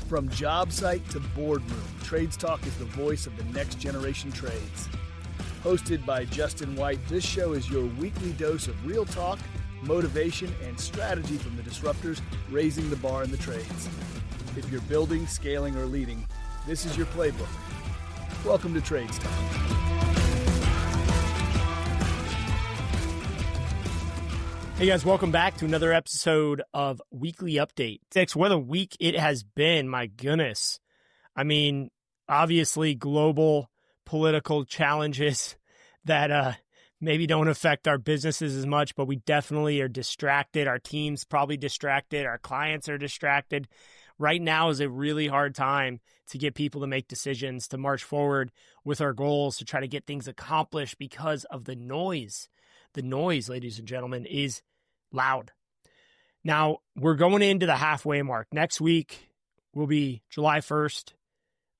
From job site to boardroom, TradesTalk is the voice of the next generation trades. Hosted by Justin White, this show is your weekly dose of real talk, motivation, and strategy from the disruptors raising the bar in the trades. If you're building, scaling, or leading, this is your playbook. Welcome to TradesTalk. Hey guys, welcome back to another episode of Weekly Update. Six, what a week it has been, my goodness. I mean, obviously global political challenges that maybe don't affect our businesses as much, but we definitely are distracted. Our team's probably distracted. Our clients are distracted. Right now is a really hard time to get people to make decisions, to march forward with our goals, to try to get things accomplished because of the noise. The noise, ladies and gentlemen, is loud. Now, we're going into the halfway mark. Next week will be July 1st.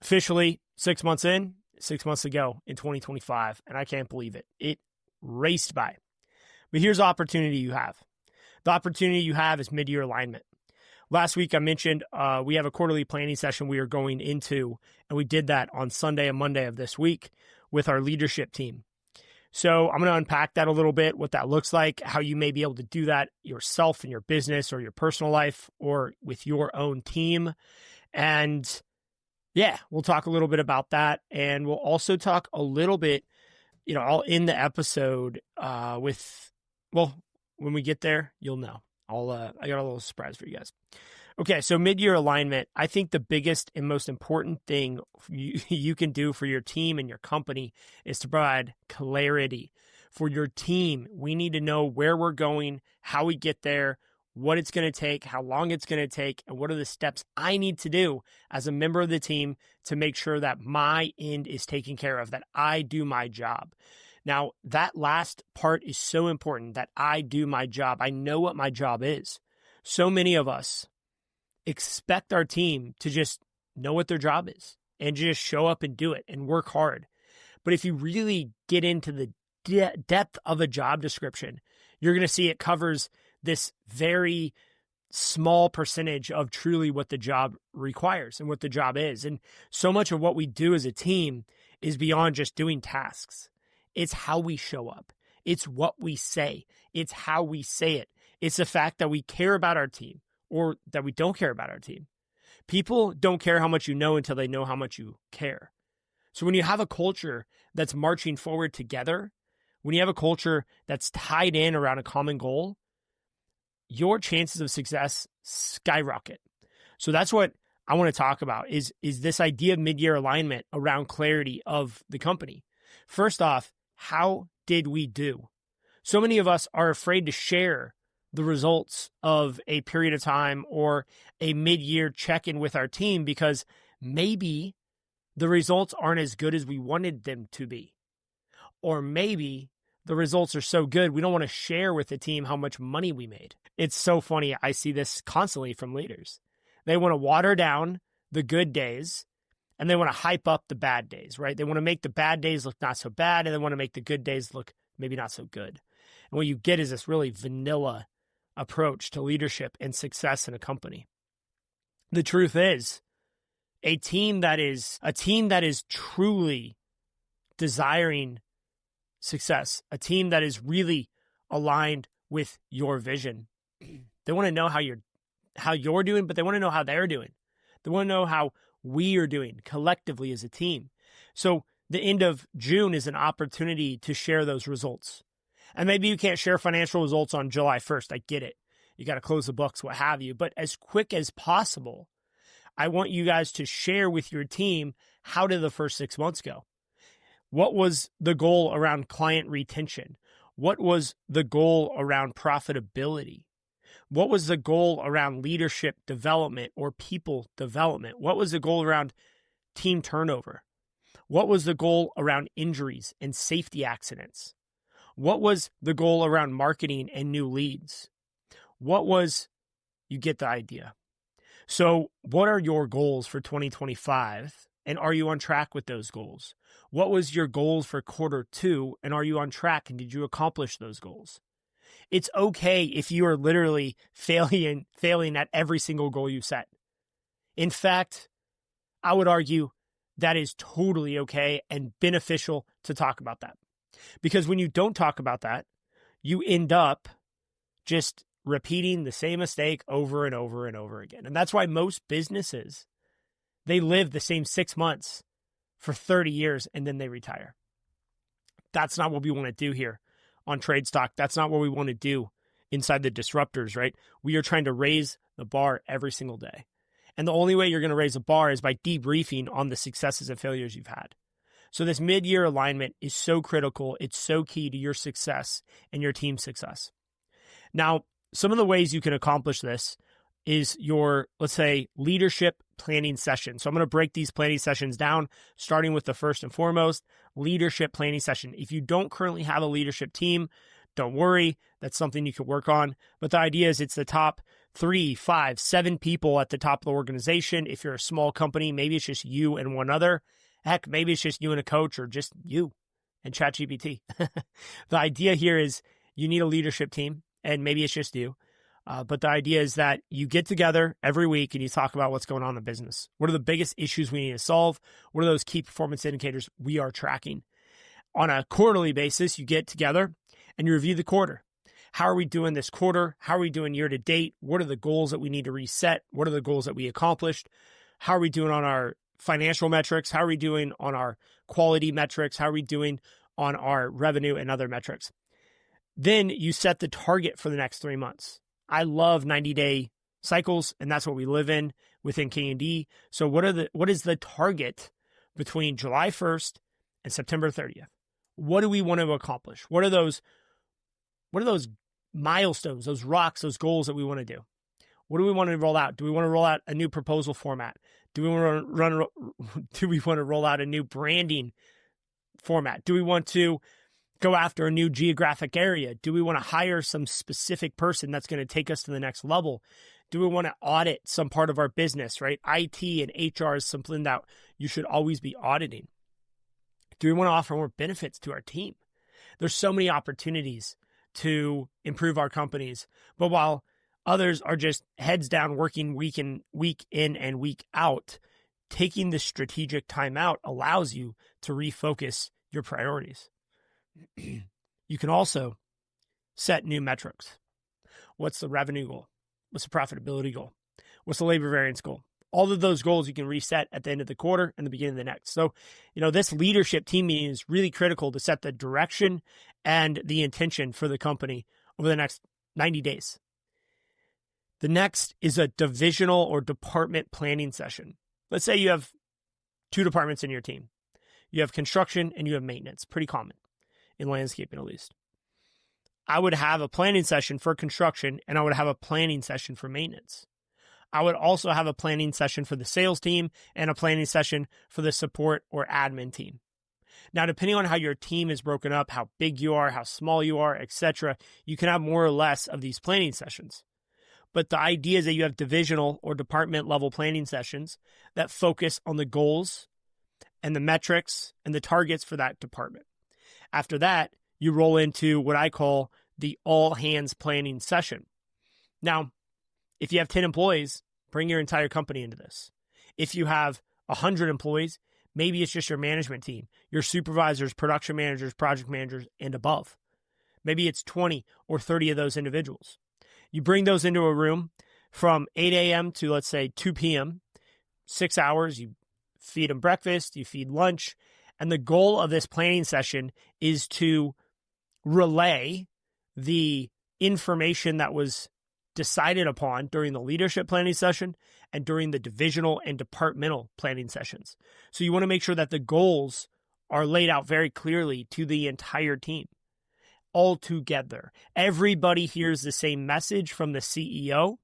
Officially, 6 months in, 6 months to go in 2025. And I can't believe it. It raced by. But here's the opportunity you have. The opportunity you have is mid-year alignment. Last week, I mentioned we have a quarterly planning session we are going into, and we did that on Sunday and Monday of this week with our leadership team. So I'm going to unpack that a little bit, what that looks like, how you may be able to do that yourself in your business or your personal life or with your own team. And yeah, we'll talk a little bit about that. And we'll also talk a little bit, I'll end the episode when we get there, you'll know. I got a little surprise for you guys. Okay, so mid-year alignment, I think the biggest and most important thing you can do for your team and your company is to provide clarity. For your team, we need to know where we're going, how we get there, what it's going to take, how long it's going to take, and what are the steps I need to do as a member of the team to make sure that my end is taken care of, that I do my job. Now, that last part is so important, that I do my job. I know what my job is. So many of us expect our team to just know what their job is and just show up and do it and work hard. But if you really get into the depth of a job description, you're going to see it covers this very small percentage of truly what the job requires and what the job is. And so much of what we do as a team is beyond just doing tasks. It's how we show up. It's what we say. It's how we say it. It's the fact that we care about our team or that we don't care about our team. People don't care how much you know until they know how much you care. So when you have a culture that's marching forward together, when you have a culture that's tied in around a common goal, your chances of success skyrocket. So that's what I want to talk about is this idea of mid-year alignment around clarity of the company. First off, how did we do? So many of us are afraid to share the results of a period of time or a mid-year check-in with our team because maybe the results aren't as good as we wanted them to be. Or maybe the results are so good, we don't want to share with the team how much money we made. It's so funny. I see this constantly from leaders. They want to water down the good days and they want to hype up the bad days, right? They want to make the bad days look not so bad and they want to make the good days look maybe not so good. And what you get is this really vanilla approach to leadership and success in a company. The truth is, a team that is truly desiring success, a team that is really aligned with your vision. They want to know how you're doing, but they want to know how they're doing. They want to know how we are doing collectively as a team. So the end of June is an opportunity to share those results. And maybe you can't share financial results on July 1st. I get it. You got to close the books, what have you. But as quick as possible, I want you guys to share with your team, how did the first 6 months go? What was the goal around client retention? What was the goal around profitability? What was the goal around leadership development or people development? What was the goal around team turnover? What was the goal around injuries and safety accidents? What was the goal around marketing and new leads? You get the idea. So what are your goals for 2025? And are you on track with those goals? What was your goals for quarter 2? And are you on track? And did you accomplish those goals? It's okay if you are literally failing at every single goal you set. In fact, I would argue that is totally okay and beneficial to talk about that. Because when you don't talk about that, you end up just repeating the same mistake over and over and over again. And that's why most businesses, they live the same 6 months for 30 years and then they retire. That's not what we want to do here on TradesTalk. That's not what we want to do inside the disruptors, right? We are trying to raise the bar every single day. And the only way you're going to raise the bar is by debriefing on the successes and failures you've had. So this mid-year alignment is so critical. It's so key to your success and your team's success. Now, some of the ways you can accomplish this is your, let's say, leadership planning session. So I'm going to break these planning sessions down, starting with the first and foremost, leadership planning session. If you don't currently have a leadership team, don't worry. That's something you can work on. But the idea is it's the top 3, 5, 7 people at the top of the organization. If you're a small company, maybe it's just you and one other. Heck, maybe it's just you and a coach or just you and ChatGPT. The idea here is you need a leadership team, and maybe it's just you. But the idea is that you get together every week and you talk about what's going on in the business. What are the biggest issues we need to solve? What are those key performance indicators we are tracking? On a quarterly basis, you get together and you review the quarter. How are we doing this quarter? How are we doing year to date? What are the goals that we need to reset? What are the goals that we accomplished? How are we doing on our financial metrics? How are we doing on our quality metrics? How are we doing on our revenue and other metrics? Then you set the target for the next 3 months. I love 90-day cycles, and that's what we live in within K&D. So what is the target between July 1st and September 30th? What do we want to accomplish? What are those milestones, those rocks, those goals that we want to do? What do we want to roll out? Do we want to roll out a new proposal format? Do we want to roll out a new branding format? Do we want to go after a new geographic area? Do we want to hire some specific person that's going to take us to the next level? Do we want to audit some part of our business, right? IT and HR is something that you should always be auditing. Do we want to offer more benefits to our team? There's so many opportunities to improve our companies. But while others are just heads down working week in and week out, taking the strategic time out allows you to refocus your priorities. You can also set new metrics. What's the revenue goal? What's the profitability goal? What's the labor variance goal? All of those goals you can reset at the end of the quarter and the beginning of the next. So, this leadership team meeting is really critical to set the direction and the intention for the company over the next 90 days. The next is a divisional or department planning session. Let's say you have 2 departments in your team. You have construction and you have maintenance, pretty common in landscaping at least. I would have a planning session for construction and I would have a planning session for maintenance. I would also have a planning session for the sales team and a planning session for the support or admin team. Now, depending on how your team is broken up, how big you are, how small you are, etc., you can have more or less of these planning sessions. But the idea is that you have divisional or department level planning sessions that focus on the goals and the metrics and the targets for that department. After that, you roll into what I call the all hands planning session. Now, if you have 10 employees, bring your entire company into this. If you have 100 employees, maybe it's just your management team, your supervisors, production managers, project managers, and above. Maybe it's 20 or 30 of those individuals. You bring those into a room from 8 a.m. to, let's say, 2 p.m., 6 hours. You feed them breakfast, you feed lunch. And the goal of this planning session is to relay the information that was decided upon during the leadership planning session and during the divisional and departmental planning sessions. So you want to make sure that the goals are laid out very clearly to the entire team, all together. Everybody hears the same message from the CEO,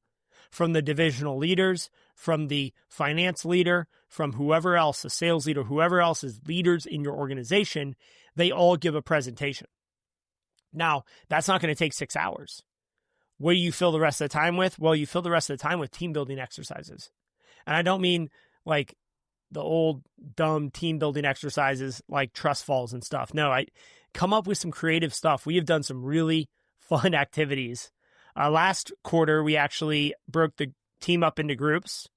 from the divisional leaders, from the finance leader, from whoever else, the sales leader, whoever else is leaders in your organization. They all give a presentation. Now, that's not going to take 6 hours. What do you fill the rest of the time with? Well, you fill the rest of the time with team building exercises. And I don't mean like the old dumb team building exercises like trust falls and stuff. No, I come up with some creative stuff. We have done some really fun activities. Last quarter, we actually broke the team up into groups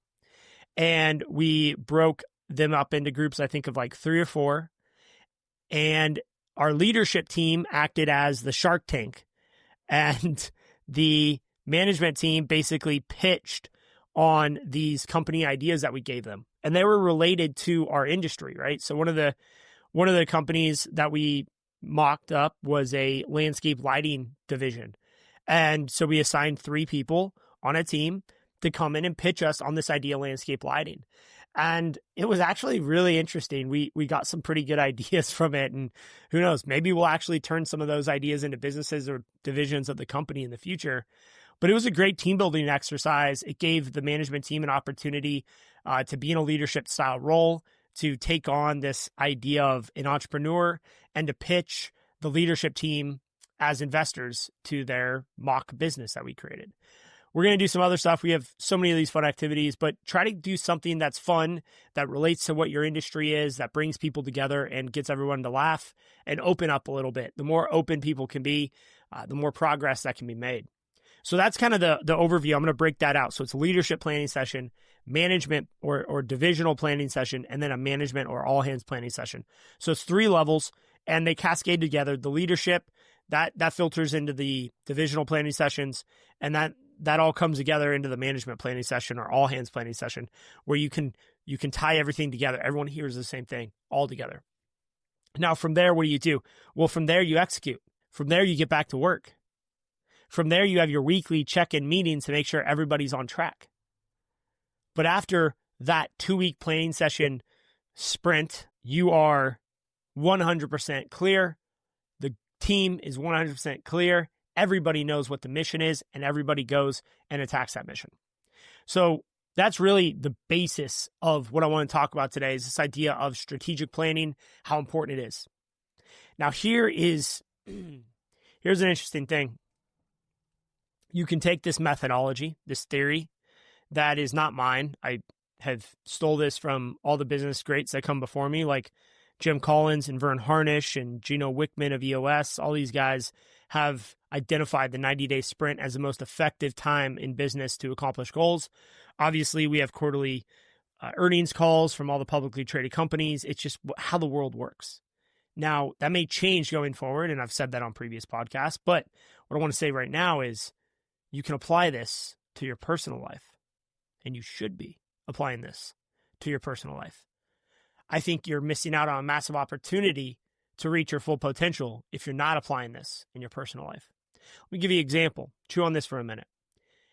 And we broke them up into groups, I think of like 3 or 4. And our leadership team acted as the Shark Tank. And the management team basically pitched on these company ideas that we gave them. And they were related to our industry, right? So one of the companies that we mocked up was a landscape lighting division. And so we assigned 3 people on a team to come in and pitch us on this idea of landscape lighting. And it was actually really interesting. We got some pretty good ideas from it. And who knows, maybe we'll actually turn some of those ideas into businesses or divisions of the company in the future. But it was a great team building exercise. It gave the management team an opportunity to be in a leadership style role, to take on this idea of an entrepreneur, and to pitch the leadership team as investors to their mock business that we created. We're going to do some other stuff. We have so many of these fun activities, but try to do something that's fun, that relates to what your industry is, that brings people together and gets everyone to laugh and open up a little bit. The more open people can be, the more progress that can be made. So that's kind of the overview. I'm going to break that out. So it's a leadership planning session, management or divisional planning session, and then a management or all hands planning session. So it's 3 levels and they cascade together. The leadership, that filters into the divisional planning sessions, and that all comes together into the management planning session or all hands planning session, where you can tie everything together. Everyone hears the same thing all together. Now from there, what do? Well, from there you execute. From there you get back to work. From there you have your weekly check-in meetings to make sure everybody's on track. But after that 2-week planning session sprint, you are 100% clear. The team is 100% clear. Everybody knows what the mission is, and everybody goes and attacks that mission. So that's really the basis of what I want to talk about today, is this idea of strategic planning, how important it is. Now, here's an interesting thing. You can take this methodology, this theory, that is not mine. I have stole this from all the business greats that come before me, like Jim Collins and Vern Harnish and Gino Wickman of EOS. All these guys have identified the 90-day sprint as the most effective time in business to accomplish goals. Obviously, we have quarterly earnings calls from all the publicly traded companies. It's just how the world works. Now, that may change going forward, and I've said that on previous podcasts, but what I want to say right now is you can apply this to your personal life, and you should be applying this to your personal life. I think you're missing out on a massive opportunity to reach your full potential if you're not applying this in your personal life. Let me give you an example. Chew on this for a minute.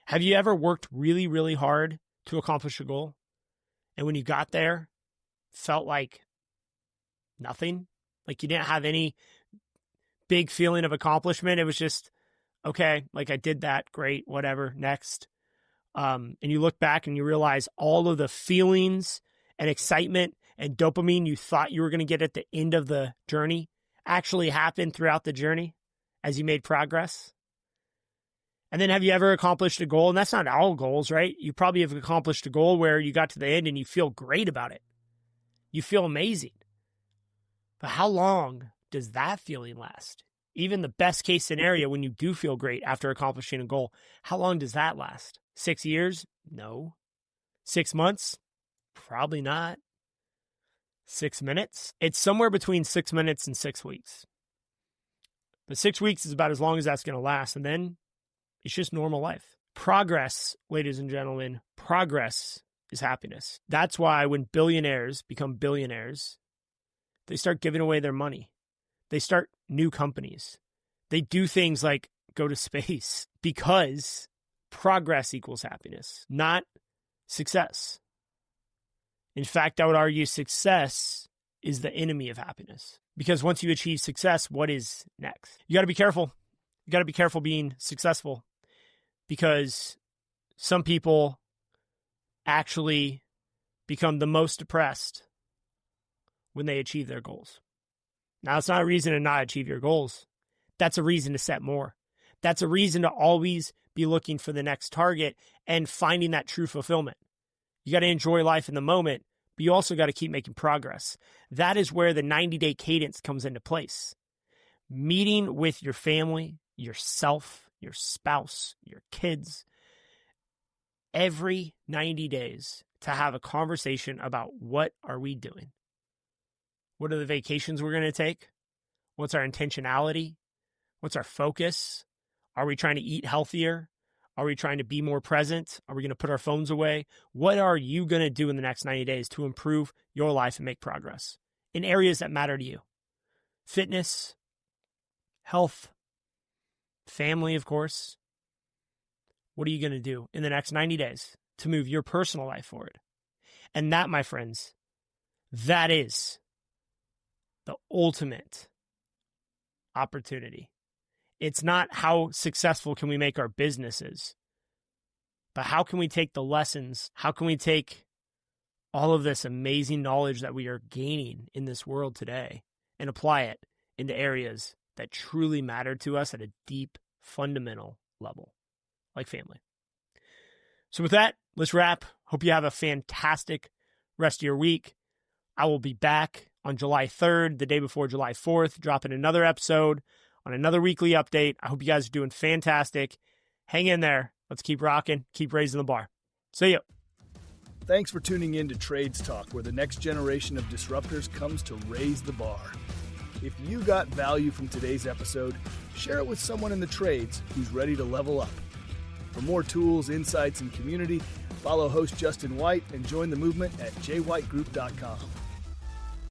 Have you ever worked really, really hard to accomplish a goal, and when you got there, felt like nothing? Like you didn't have any big feeling of accomplishment? It was just, okay, like I did that, great, whatever, next. And you look back and you realize all of the feelings and excitement and dopamine you thought you were going to get at the end of the journey actually happened throughout the journey as you made progress. And then have you ever accomplished a goal? And that's not all goals, right? You probably have accomplished a goal where you got to the end and you feel great about it. You feel amazing. But how long does that feeling last? Even the best case scenario, when you do feel great after accomplishing a goal, how long does that last? 6 years? No. 6 months? Probably not. 6 minutes? It's somewhere between 6 minutes and 6 weeks. But 6 weeks is about as long as that's going to last. And then it's just normal life. Progress, ladies and gentlemen, progress is happiness. That's why when billionaires become billionaires, they start giving away their money. They start new companies. They do things like go to space because progress equals happiness, not success. In fact, I would argue success is the enemy of happiness, because once you achieve success, what is next? You got to be careful. You got to be careful being successful, because some people actually become the most depressed when they achieve their goals. Now, it's not a reason to not achieve your goals. That's a reason to set more. That's a reason to always be looking for the next target and finding that true fulfillment. You got to enjoy life in the moment, but you also got to keep making progress. That is where the 90-day cadence comes into place. Meeting with your family, yourself, your spouse, your kids, every 90 days to have a conversation about what are we doing? What are the vacations we're going to take? What's our intentionality? What's our focus? Are we trying to eat healthier? Are we trying to be more present? Are we going to put our phones away? What are you going to do in the next 90 days to improve your life and make progress in areas that matter to you? Fitness, health, family, of course. What are you going to do in the next 90 days to move your personal life forward? And that, my friends, that is the ultimate opportunity. It's not how successful can we make our businesses, but how can we take the lessons? How can we take all of this amazing knowledge that we are gaining in this world today and apply it into areas that truly matter to us at a deep, fundamental level, like family? So with that, let's wrap. Hope you have a fantastic rest of your week. I will be back on July 3rd, the day before July 4th, dropping another episode on another weekly update. I hope you guys are doing fantastic. Hang in there. Let's keep rocking, keep raising the bar. See ya. Thanks for tuning in to Trades Talk, where the next generation of disruptors comes to raise the bar. If you got value from today's episode, share it with someone in the trades who's ready to level up. For more tools, insights, and community, follow host Justin White and join the movement at jwhitegroup.com.